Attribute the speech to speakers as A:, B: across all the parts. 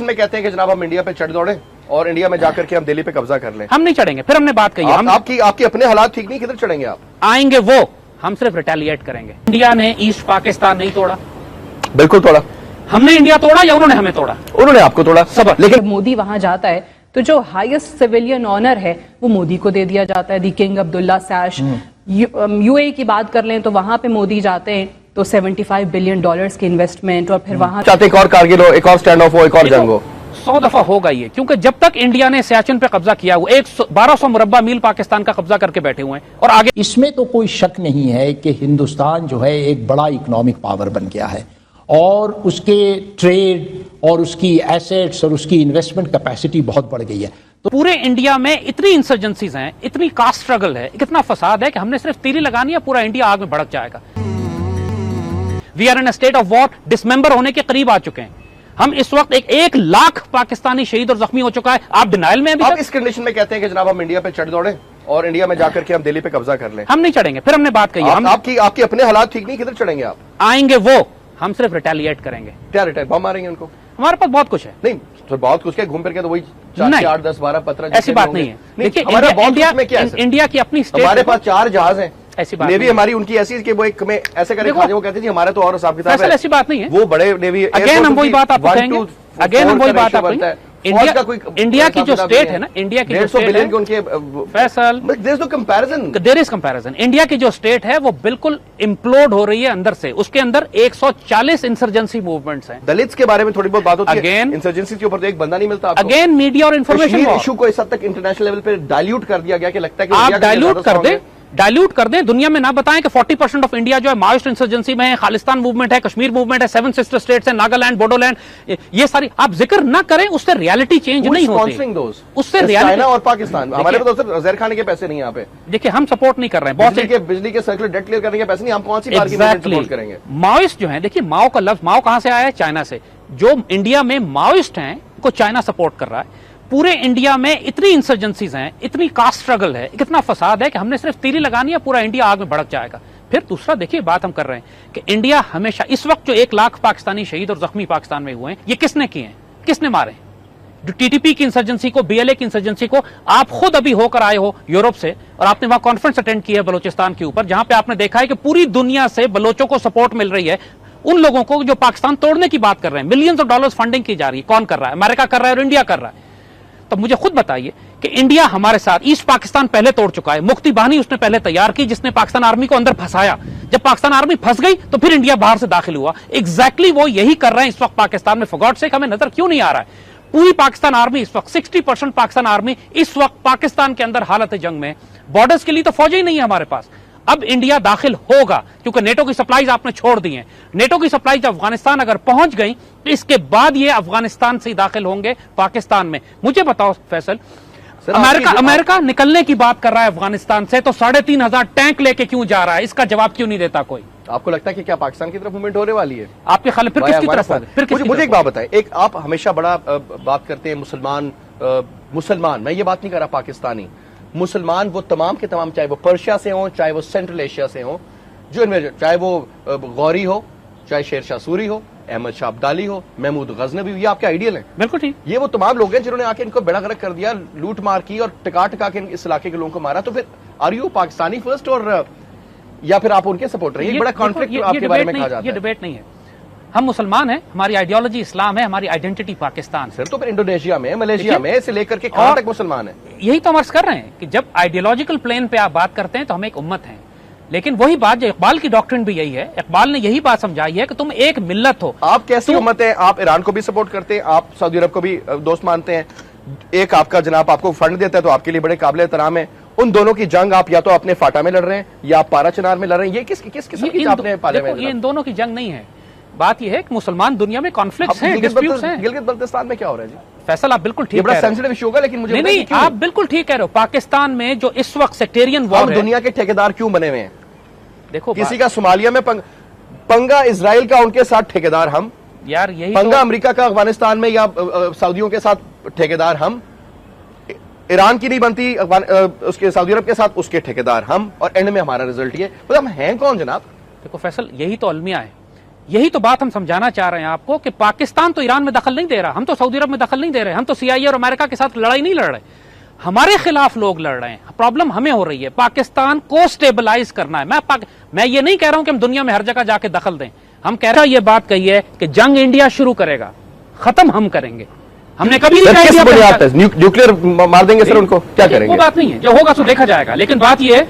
A: में कहते हैं कि जनाब हम इंडिया पे चढ़ दौड़े और इंडिया में जाकर के हम दिल्ली पे कब्जा कर लें।
B: हम नहीं चढ़ेंगे। फिर हमने बात कही
A: आपकी अपने हालात ठीक नहीं, किधर चढ़ेंगे आप?
B: आएंगे वो, हम सिर्फ रिटेलिएट करेंगे। इंडिया ने ईस्ट पाकिस्तान नहीं तोड़ा,
A: बिल्कुल तोड़ा।
B: हमने इंडिया तोड़ा या उन्होंने हमें तोड़ा?
A: उन्होंने आपको तोड़ा।
B: सब।
C: लेकिन मोदी वहां जाता है तो जो हाईएस्ट सिविलियन ऑनर है वो मोदी को दे दिया जाता है, दी किंग अब्दुल्ला सैश। यूएई की बात कर लें तो वहां पे मोदी जाते हैं तो $75 बिलियन की इन्वेस्टमेंट, और फिर वहां
A: चाहते एक और कारगिल हो, एक और स्टैंड ऑफ हो, एक और जंग हो।
B: 100 दफा होगा ये, क्योंकि जब तक इंडिया ने सियाचिन पे कब्जा किया हुआ 1200 मुरब्बा मील पाकिस्तान का कब्जा करके बैठे हुए हैं और आगे।
D: इसमें तो कोई शक नहीं है कि हिंदुस्तान जो है एक बड़ा इकोनॉमिक पावर बन गया है और उसके ट्रेड और उसकी एसेट्स और उसकी इन्वेस्टमेंट कैपेसिटी बहुत बढ़ गई है।
B: तो पूरे इंडिया में इतनी इंसर्जेंसीज हैं, इतनी कास्ट स्ट्रगल है, इतना फसाद है कि हमने सिर्फ तीली लगानी है, पूरा इंडिया आग में भड़क जाएगा। We are in a state of war, dismember होने के करीब आ चुके हैं हम। इस वक्त 1 लाख पाकिस्तानी शहीद और जख्मी हो चुका है। आप डिनाइल में
A: आप इस कंडीशन में कहते हैं कि जनाब हम इंडिया पे चढ़ दौड़े और इंडिया में जाकर के हम दिल्ली पे कब्जा कर लें।
B: हम नहीं चढ़ेंगे। फिर हमने बात कही
A: आपकी अपने हालात ठीक नहीं, किधर चढ़ेंगे आप?
B: आएंगे वो, हम सिर्फ रिटेलिएट करेंगे।
A: क्या रिटेल बम मारेंगे उनको?
B: हमारे पास बहुत कुछ है।
A: नहीं तो बहुत कुछ, घूम फिर के तो वही 4, 8, 10, 12 पत्र।
B: ऐसी बात नहीं है।
A: देखिए इंडिया
B: की अपनी स्टेट,
A: हमारे पास 4 जहाज हैं।
B: ऐसी बात
A: नेवी हमारी उनकी ऐसी कि वो एक में ऐसे करके खा वो कहती थी हमारे तो और हिसाब किताब है।
B: ऐसी बात नहीं है।
A: वो बड़े नेवी
B: अगेन हम वही बात आपको कहेंगे, अगेन हम वही बात आपको कहेंगे। इंडिया की जो स्टेट है ना, इंडिया की जो स्टेट है उनके फैसल, there is no comparison, there is comparison. India की जो स्टेट है वो बिल्कुल इम्प्लोड हो रही है अंदर से। उसके अंदर 140 इंसर्जेंसी मूवमेंट्स हैं।
A: दलित्स के बारे में थोड़ी बहुत बात होती है,
B: अगेन
A: इंसर्जेंसी के ऊपर तो एक बंदा नहीं मिलता।
B: अगेन मीडिया और इंफॉर्मेशन
A: इशू को इस हद तक इंटरनेशनल लेवल पे डाइल्यूट कर दिया गया कि लगता है कि
B: आप डाइल्यूट कर दें, दुनिया में ना बताएं कि 40% ऑफ इंडिया जो है माओइस्ट इंसर्जेंसी में है, खालिस्तान मूवमेंट है, कश्मीर मूवमेंट है, 7 सिस्टर स्टेट्स है, नागालैंड, बोडोलैंड, ये सारी आप जिक्र ना करें, उससे रियलिटी चेंज नहीं होती। उससे
A: चाइना और पाकिस्तान, हमारे पास तो जहर खाने के पैसे नहीं यहाँ पे।
B: देखिए हम सपोर्ट नहीं कर रहे हैं,
A: बिजली के सर्कुलर डेट क्लियर करने के पैसे नहीं, हम कौन सी बार सपोर्ट करेंगे?
B: माओइस्ट जो है, देखिए माओ का लफ्ज, माओ कहां से आया है? चाइना से। जो इंडिया में माओइस्ट हैं को चाइना सपोर्ट कर रहा है। पूरे इंडिया में इतनी इंसर्जेंसीज हैं, इतनी कास्ट स्ट्रगल है, इतना फसाद है कि हमने सिर्फ तीली लगानी है, पूरा इंडिया आग में भड़क जाएगा। फिर दूसरा देखिए बात हम कर रहे हैं कि इंडिया हमेशा, इस वक्त जो 1 लाख पाकिस्तानी शहीद और जख्मी पाकिस्तान में हुए हैं, ये किसने किए हैं, किसने मारे? जो टीटीपी की इंसर्जेंसी को, बीएलए की इंसर्जेंसी को, आप खुद अभी होकर आए हो यूरोप से और आपने वहां कॉन्फ्रेंस अटेंड की है बलोचिस्तान के ऊपर, जहां पे आपने देखा है कि पूरी दुनिया से बलोचों को सपोर्ट मिल रही है, उन लोगों को जो पाकिस्तान तोड़ने की बात कर रहे हैं। मिलियंस ऑफ डॉलर्स फंडिंग की जा रही है। कौन कर रहा है? अमेरिका कर रहा है और इंडिया कर रहा है। तो मुझे खुद बताइए कि इंडिया हमारे साथ, ईस्ट पाकिस्तान पहले तोड़ चुका है, मुक्ति बाहिनी उसने पहले तैयार की, जिसने पाकिस्तान आर्मी को अंदर फंसाया। जब पाकिस्तान आर्मी फंस गई तो फिर इंडिया बाहर से दाखिल हुआ। एग्जैक्टली वो यही कर रहे हैं इस वक्त पाकिस्तान में। फॉर गॉड सेक, हमें नजर क्यों नहीं आ रहा है? पूरी पाकिस्तान आर्मी इस वक्त 60% पाकिस्तान आर्मी इस वक्त पाकिस्तान के अंदर हालत जंग में। बॉर्डर्स के लिए तो फौजें ही नहीं है हमारे पास। अब इंडिया दाखिल होगा क्योंकि नेटो की सप्लाईज आपने छोड़ दी हैं। नेटो की सप्लाईज अफगानिस्तान अगर पहुंच गई तो इसके बाद ये अफगानिस्तान से दाखिल होंगे पाकिस्तान में। मुझे बताओ फैसल, अमेरिका निकलने की बात कर रहा है अफगानिस्तान से, तो 3500 टैंक लेके क्यों जा रहा है? इसका जवाब क्यों नहीं देता कोई?
A: आपको लगता है कि क्या पाकिस्तान की तरफ मूवमेंट होने वाली है?
B: आपके ख्याल फिर किसकी तरफ होगी?
A: मुझे एक बात बताएं, एक आप हमेशा बड़ा बात करते हैं मुसलमान, मैं ये बात नहीं कर रहा पाकिस्तानी मुसलमान, वो तमाम के तमाम, चाहे वो पर्शिया से हो, चाहे वो सेंट्रल एशिया से हो, जो इनमें, चाहे वो गौरी हो, चाहे शेर शाह सूरी हो, अहमद शाह अब्दाली हो, महमूद गजनवी हो, ये आपके आइडियल हैं।
B: बिल्कुल ठीक।
A: ये वो तमाम लोग हैं जिन्होंने आके इनको बेड़ा गर्क कर दिया, लूट मार की और टिका के इस इलाके के लोगों को मारा। तो फिर आर यू पाकिस्तानी फर्स्ट और या फिर आप उनके सपोर्ट रहे? बड़ा कॉन्फ्लिक्ट आपके बारे में कहा जाता है।
B: ये डिबेट नहीं है। हम मुसलमान हैं, हमारी आइडियोलॉजी इस्लाम है, हमारी आइडेंटिटी पाकिस्तान।
A: सर तो फिर इंडोनेशिया में, मलेशिया में से लेकर के कहां तक मुसलमान है?
B: यही तो हम अर्ज कर रहे हैं कि जब आइडियोलॉजिकल प्लेन पे आप बात करते हैं तो हम एक उम्मत हैं। लेकिन वही बात जो इकबाल की डॉक्ट्रिन भी यही है, इकबाल ने यही बात समझाई है कि तुम एक मिल्लत हो।
A: आप कैसी उम्मत है? आप ईरान को भी सपोर्ट करते हैं, आप सऊदी अरब को भी दोस्त मानते हैं, एक आपका जनाब आपको फंड देता है तो आपके लिए बड़े काबिल एहतराम है। उन दोनों की जंग आप या तो अपने फाटा में लड़ रहे हैं या आप पारा चनार में लड़ रहे हैं। ये किस किस्म की आपने पाले में?
B: ये इन दोनों की जंग नहीं है। बात यह है कि मुसलमान दुनिया में कॉन्फ्लिक्ट्स हैं, डिस्प्यूट्स हैं।
A: गिलगित बल्तिस्तान में क्या हो रहा है जी?
B: फैसल आप बिल्कुल ठीक,
A: बड़ा सेंसिटिव इशू होगा, लेकिन मुझे
B: नहीं, आप बिल्कुल ठीक कह रहे हो। पाकिस्तान में जो इस वक्त सेक्टेरियन वॉर है,
A: दुनिया के ठेकेदार क्यों बने हुए हैं?
B: देखो,
A: किसी का सोमालिया में पंगा इजराइल का, उनके साथ ठेकेदार हम।
B: यार यही
A: पंगा तो अमेरिका का अफगानिस्तान में या सऊदियों के साथ ठेकेदार हम। ईरान की नहीं बनती उसके सऊदी अरब के साथ, उसके ठेकेदार हम। और एंड में हमारा रिजल्ट ये, तो हम हैं कौन जनाब?
B: देखो फैसल, यही तो अलमिया है, यही तो बात हम समझाना चाह रहे हैं आपको कि पाकिस्तान तो ईरान में दखल नहीं दे रहा, हम तो सऊदी अरब में दखल नहीं दे रहे, हम तो CIA और अमेरिका के साथ लड़ाई नहीं लड़ रहे, हमारे खिलाफ लोग लड़ रहे हैं। प्रॉब्लम हमें हो रही है, पाकिस्तान को स्टेबलाइज करना है। मैं ये नहीं कह रहा हूं कि हम दुनिया में हर जगह जाके दखल दें, हम कह रहे हैं ये बात कही है कि जंग इंडिया शुरू करेगा, खत्म हम करेंगे। हमने कभी नहीं
A: किस बुनियाद
B: कहा
A: पे न्यूक्लियर मार देंगे सर उनको, क्या
B: वो
A: करेंगे?
B: बात नहीं है, जो होगा सो देखा जाएगा। लेकिन बात ये है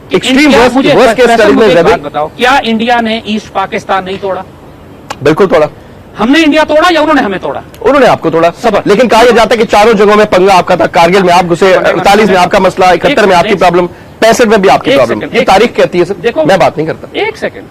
B: कि
A: Extreme
B: इंडिया-
A: worst-
B: मुझे
A: worst case
B: फैसल,
A: scenario
B: मुझे
A: में
B: एक बात
A: रवि-
B: बताओ, क्या इंडिया ने ईस्ट पाकिस्तान नहीं तोड़ा?
A: बिल्कुल तोड़ा,
B: हमने इंडिया तोड़ा या उन्होंने हमें तोड़ा?
A: उन्होंने आपको तोड़ा।
B: सबर।
A: लेकिन कहा यह जाता है कि चारों जगहों में पंगा आपका था। कारगिल में आप घुसे, 48 में आपका मसला, 71 में आपकी प्रॉब्लम, 65 में भी आपकी
B: एक
A: प्रॉब्लम।
B: सेकंड,
A: ये
B: एक
A: तारीख कहती है सर,
B: देखो-
A: मैं बात नहीं करता।
B: एक सेकंड,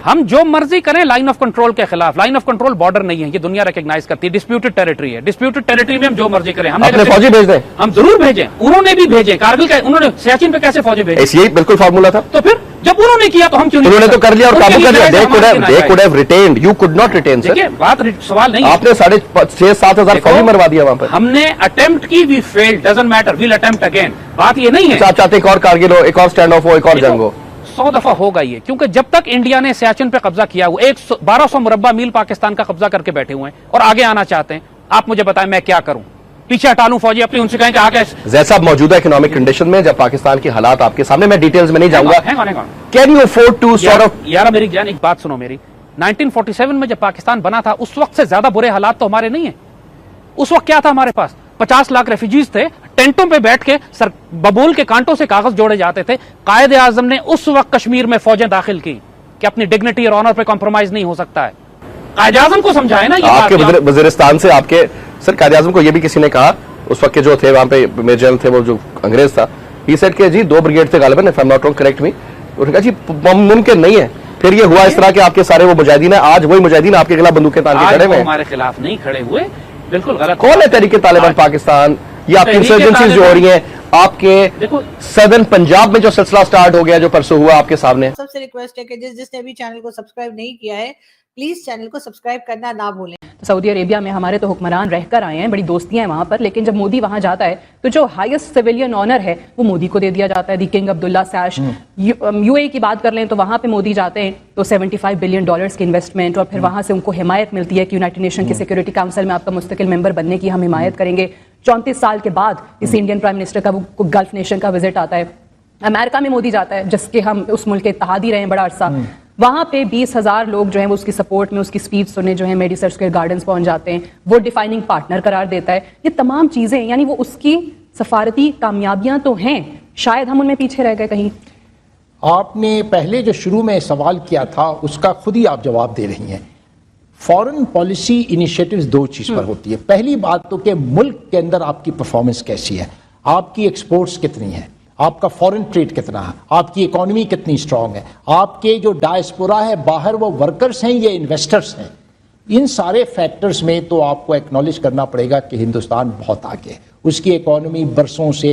B: हम जो मर्जी करें लाइन ऑफ कंट्रोल के खिलाफ। लाइन ऑफ कंट्रोल बॉर्डर नहीं है, ये दुनिया रिकॉग्नाइज करती है, डिस्प्यूटेड टेरिटरी है। डिस्प्यूटेड टेरिटरी में हम जो मर्जी करें। हमने
A: अपने फौजी भेज दें,
B: हम जरूर भेजें, उन्होंने भी भेजे। कारगिल का उन्होंने सियाचिन पे कैसे फौजी भेजे?
A: यही बिल्कुल फार्मूला था।
B: तो फिर जब उन्होंने किया तो हम क्यों नहीं?
A: उन्होंने तो कर लिया और काबू कर लिया। They could have retained, you could not retain sir.
B: देखिए बात सवाल नहीं है।
A: आपने 6,500-7,000
B: देखो,
A: फौजी मरवा दिया वहां पर।
B: हमने अटेम्प्ट की, we failed, doesn't matter, we'll attempt again. बात ये नहीं है
A: आप चाहते एक और कारगिल हो, एक और स्टैंड ऑफ हो, एक और जंग हो।
B: 100 दफा होगा ये, क्योंकि जब तक इंडिया ने सियाचिन पे कब्जा किया हुआ, 1200 मुरब्बा मील पाकिस्तान का कब्जा करके बैठे हुए हैं और आगे आना चाहते हैं। आप मुझे बताएं मैं क्या करूं? पीछे हटा लूं फौजी अपनी, उनसे कहें कि आगे?
A: जैसा मौजूदा इकोनॉमिक कंडीशन में जब पाकिस्तान की हालात आपके सामने, मैं डिटेल्स में नहीं जाऊंगा,
B: Hang on.
A: Can you afford to sort of?
B: यार मेरी जान एक बात सुनो मेरी, 1947 में जब पाकिस्तान बना था उस वक्त से ज्यादा बुरे हालात तो हमारे नहीं है। उस वक्त क्या था हमारे पास? 50 लाख रेफ्यूजीज थे, टेंटों पे बैठ के बबूल के कांटों से कागज जोड़े जाते थे। कायद आजम ने उस वक्त कश्मीर में फौजें दाखिल की कि अपनी डिग्निटी और ऑनर पे कॉम्प्रोमाइज नहीं हो सकता है। कायद आजम को समझाए ना ये
A: आपके
B: बात।
A: वजीरिस्तान से आपके सर कायद आजम को यह भी किसी ने कहा, उस वक्त के जो थे वहां पे मेजर जनरल थे, वो जो अंग्रेज था, ही सेड के जी 2 ब्रिगेड थे गालिबन, if I am not wrong correct me. उन्होंने कहा जी मुमकिन नहीं है। फिर ये हुआ इस तरह के आपके सारे वो मुजाहिदीन है, आज वही मुजाहिदीन आपके खिलाफ बंदूकें तान के
B: आज
A: खड़े
B: वो
A: हुए हैं।
B: हमारे खिलाफ नहीं खड़े हुए, बिल्कुल गलत।
A: कौन है तहरीके तालिबान पाकिस्तान? ये आपकी
B: तहरीके
A: इंसर्जेंसीज जो हो रही हैं, आपके
B: देखो
A: सदर्न पंजाब में जो सिलसिला स्टार्ट हो गया, जो परसों हुआ आपके सामने।
E: सबसे रिक्वेस्ट है कि जिसने अभी चैनल को सब्सक्राइब नहीं किया है, प्लीज चैनल को सब्सक्राइब करना ना भूलें।
C: तो सऊदी अरेबिया में हमारे तो हुक्मरान रहकर आए हैं, बड़ी दोस्तियां हैं वहां पर, लेकिन जब मोदी वहां जाता है तो जो हाईएस्ट सिविलियन ऑनर है वो मोदी को दे दिया जाता है, दी किंग अब्दुल्ला सैश। UAE की बात कर लें तो वहां पे मोदी जाते हैं तो $75 बिलियन की इन्वेस्टमेंट, और फिर वहां से उनको हिमायत मिलती है कि यूनाइटेड नेशन की सिक्योरिटी काउंसिल में आपका मुस्तकिल मेंबर बनने की हम हिमायत करेंगे। 34 साल के बाद इस इंडियन प्राइम मिनिस्टर का वो गल्फ नेशन का विजिट आता है। अमेरिका में मोदी जाता है जिसके हम उस मुल्क के इत्तेहादी रहे हैं बड़ा अरसा, वहां पे 20,000 लोग जो हैं वो उसकी सपोर्ट में, उसकी स्पीच सुनने जो है मेडिसर स्क्वायर गार्डन्स पहुंच जाते हैं। वो डिफाइनिंग पार्टनर करार देता है। ये तमाम चीजें, यानी वो उसकी सफारती कामयाबियां तो हैं, शायद हम उनमें पीछे रह गए कहीं।
D: आपने पहले जो शुरू में सवाल किया था उसका खुद ही आप जवाब दे रही हैं। फॉरेन पॉलिसी इनिशिएटिव्स 2 चीज पर होती है। पहली बात तो कि मुल्क के अंदर आपकी परफॉर्मेंस कैसी है, आपकी एक्सपोर्ट्स कितनी है, आपका फॉरेन ट्रेड कितना है, आपकी इकोनॉमी कितनी स्ट्रांग है, आपके जो डायस्पोरा है बाहर, वो वर्कर्स हैं या इन्वेस्टर्स हैं। इन सारे फैक्टर्स में तो आपको एक्नॉलेज करना पड़ेगा कि हिंदुस्तान बहुत आगे है। उसकी इकोनॉमी बरसों से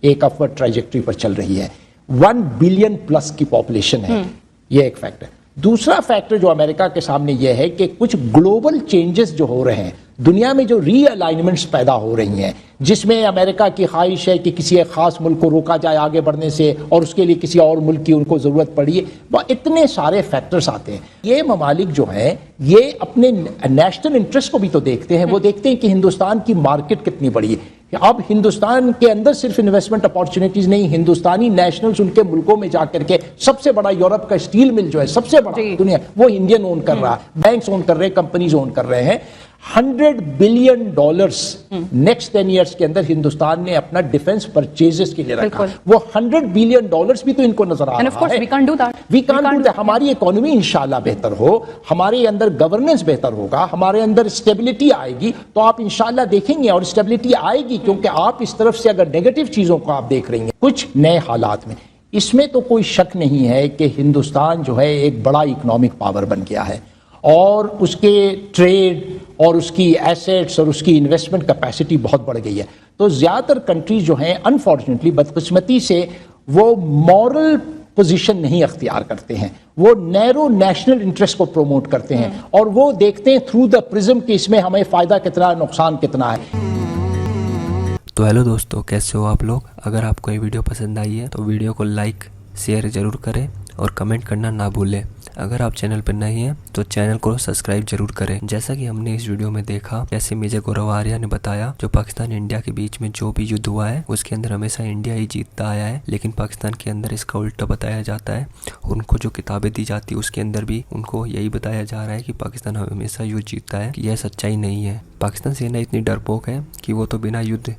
D: एक अपवर्ड ट्राइजेक्टरी पर चल रही है। 1 बिलियन प्लस की पॉपुलेशन है, ये एक फैक्टर। दूसरा फैक्टर जो अमेरिका के सामने यह है कि कुछ ग्लोबल चेंजेस जो हो रहे हैं, दुनिया में जो रीअलाइनमेंट्स पैदा हो रही हैं, जिसमें अमेरिका की ख्वाहिश है कि किसी एक खास मुल्क को रोका जाए आगे बढ़ने से और उसके लिए किसी और मुल्क की उनको ज़रूरत पड़ी है, वह इतने सारे फैक्टर्स आते हैं। ये ममालिक जो हैं ये अपने नेशनल इंटरेस्ट को भी तो देखते हैं। वो देखते हैं कि हिंदुस्तान की मार्केट कितनी बड़ी है। अब हिंदुस्तान के अंदर सिर्फ इन्वेस्टमेंट अपॉर्चुनिटीज नहीं, हिंदुस्तानी नेशनल्स उनके मुल्कों में जाकर के, सबसे बड़ा यूरोप का स्टील मिल जो है सबसे बड़ा दुनिया, वो इंडियन ओन कर रहा है, बैंक्स ओन कर रहे हैं, कंपनीज ओन कर रहे हैं। $100 बिलियन नेक्स्ट 10 ईयर्स के अंदर हिंदुस्तान ने अपना डिफेंस परचेजेस के लिए रखा। वो $100 बिलियन भी तो इनको नजर आ रहा है।
C: we can't do that.
D: We can't do that. हमारी इकोनॉमी इंशाल्लाह बेहतर हो, हमारे अंदर गवर्नेंस बेहतर होगा, हमारे अंदर स्टेबिलिटी आएगी, तो आप इंशाल्लाह देखेंगे। और स्टेबिलिटी आएगी क्योंकि आप इस तरफ से अगर नेगेटिव चीजों को आप देख रही हैं कुछ नए हालात में, इसमें तो कोई शक नहीं है कि हिंदुस्तान जो है एक बड़ा इकोनॉमिक पावर बन गया है और उसके ट्रेड और उसकी एसेट्स और उसकी इन्वेस्टमेंट कैपेसिटी बहुत बढ़ गई है। तो ज़्यादातर कंट्रीज जो हैं अनफॉर्चुनेटली, बदकिस्मती से, वो मॉरल पोजीशन नहीं अख्तियार करते हैं, वो नैरो नेशनल इंटरेस्ट को प्रोमोट करते हैं और वो देखते हैं थ्रू द प्रिज्म कि इसमें हमें फ़ायदा कितना है, नुकसान कितना है।
F: तो हेलो दोस्तों, कैसे हो आप लोग? अगर आपको ये वीडियो पसंद आई है तो वीडियो को लाइक शेयर ज़रूर करें और कमेंट करना ना भूलें। अगर आप चैनल पर नए हैं तो चैनल को सब्सक्राइब जरूर करें। जैसा कि हमने इस वीडियो में देखा, जैसे मेजर गौरव आर्या ने बताया, जो पाकिस्तान इंडिया के बीच में जो भी युद्ध हुआ है उसके अंदर हमेशा इंडिया ही जीतता आया है, लेकिन पाकिस्तान के अंदर इसका उल्टा बताया जाता है। उनको जो किताबें दी जाती है उसके अंदर भी उनको यही बताया जा रहा है कि पाकिस्तान हमेशा युद्ध जीतता है। यह सच्चाई नहीं है। पाकिस्तान सेना इतनी डरपोक है कि वो तो बिना युद्ध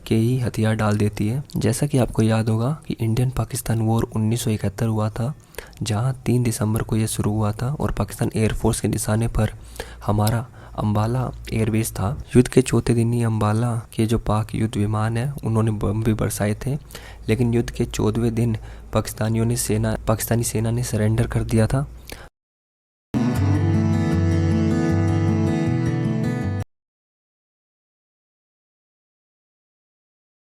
F: के ही हथियार डाल देती है। जैसा कि आपको याद होगा कि इंडियन पाकिस्तान वॉर 1971 हुआ था, जहां 3 दिसंबर को यह शुरू हुआ था और पाकिस्तान एयरफोर्स के निशाने पर हमारा अम्बाला एयरबेस था। युद्ध के चौथे दिन ही अम्बाला के जो पाक युद्ध विमान है उन्होंने बम भी बरसाए थे, लेकिन युद्ध के 14वें दिन पाकिस्तानी सेना ने सरेंडर कर दिया था